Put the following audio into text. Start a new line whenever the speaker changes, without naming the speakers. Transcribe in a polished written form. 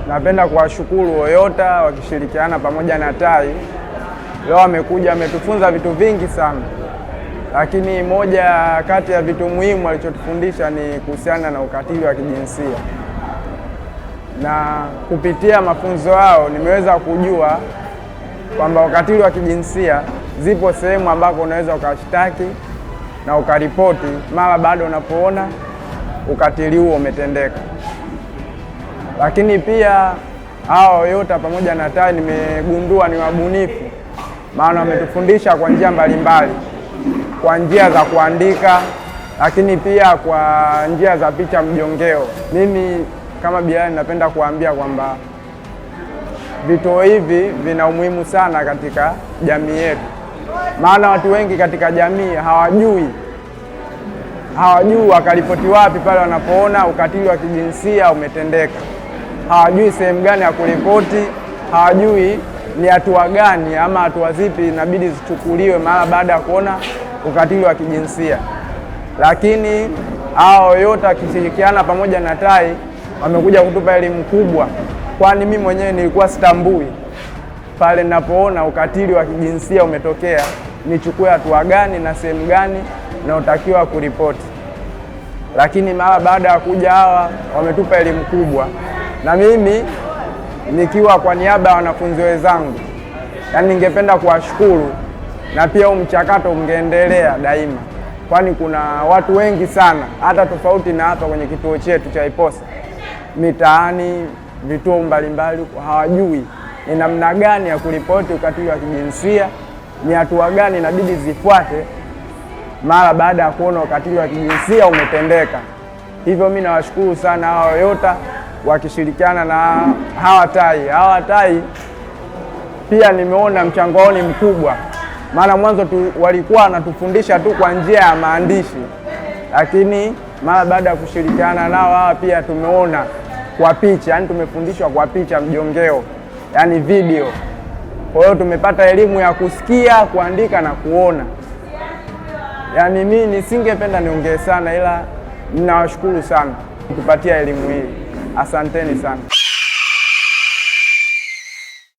napenda kuwashukuru Oyota wakishirikiana pamoja na TAI. Leo wamekuja wametufunza vitu vingi sana, lakini moja kati ya vitu muhimu walichotufundisha ni kuhusiana na ukatili wa kijinsia, na kupitia mafunzo yao nimeweza kujua kwamba ukatili wa kijinsia zipo sehemu ambako unaweza ukashtaki na ukaripoti mara baada unapoona ukatili huo umetendeka. Lakini pia hao Oyota pamoja na TAI nimegundua ni wabunifu, maana wametufundisha kwa njia mbalimbali, kwa njia za kuandika, lakini pia kwa njia za picha mjongeo. Mimi kama Bilali napenda kuambia kwamba vituo hivi vina umuhimu sana katika jamii yetu, maana watu wengi katika jamii hawajui wakaripoti wapi pale wanapoona ukatili wa kijinsia umetendeka. Hawajui sehemu gani ya kuripoti, hawajui ni hatua gani ama hatua zipi inabidi zichukuliwe mara baada ya kuona ukatili wa kijinsia. Lakini hao Oyota wakishirikiana pamoja na TAI wamekuja kutupa elimu kubwa, kwani mimi mwenyewe nilikuwa sitambui pale ninapoona ukatili wa kijinsia umetokea nichukue hatua gani na sehemu gani na utakiwa kuripoti. Lakini mara baada ya kuja hawa wametupa elimu kubwa, na mimi nikiwa kwa niaba ya wanafunzi wenzangu, yani ningependa kuwashukuru, na pia mchakato ungeendelea daima, kwani kuna watu wengi sana hata tofauti na hapa kwenye kituo chetu cha IPOSA, mitaani, vituo mbalimbali, hawajui ni namna gani ya kuripoti ukatili wa kijinsia, ni hatua gani inabidi zifuate mara baada ya kuona ukatili wa kijinsia umetendeka. Hivyo mimi nawashukuru sana hawa Oyota wakishirikiana na hawa TAI. Hawa TAI pia nimeona mchango wao ni mkubwa, maana mwanzo walikuwa wanatufundisha tu kwa njia ya maandishi, lakini mara baada ya kushirikiana nao hawa pia tumeona kwa picha, yani tumefundishwa kwa picha mjongeo, yani video. Kwa hiyo tumepata elimu ya kusikia, kuandika na kuona. Yani mimi nisingependa niongee sana, ila ninawashukuru sana kutupatia elimu hii. Asanteni sana.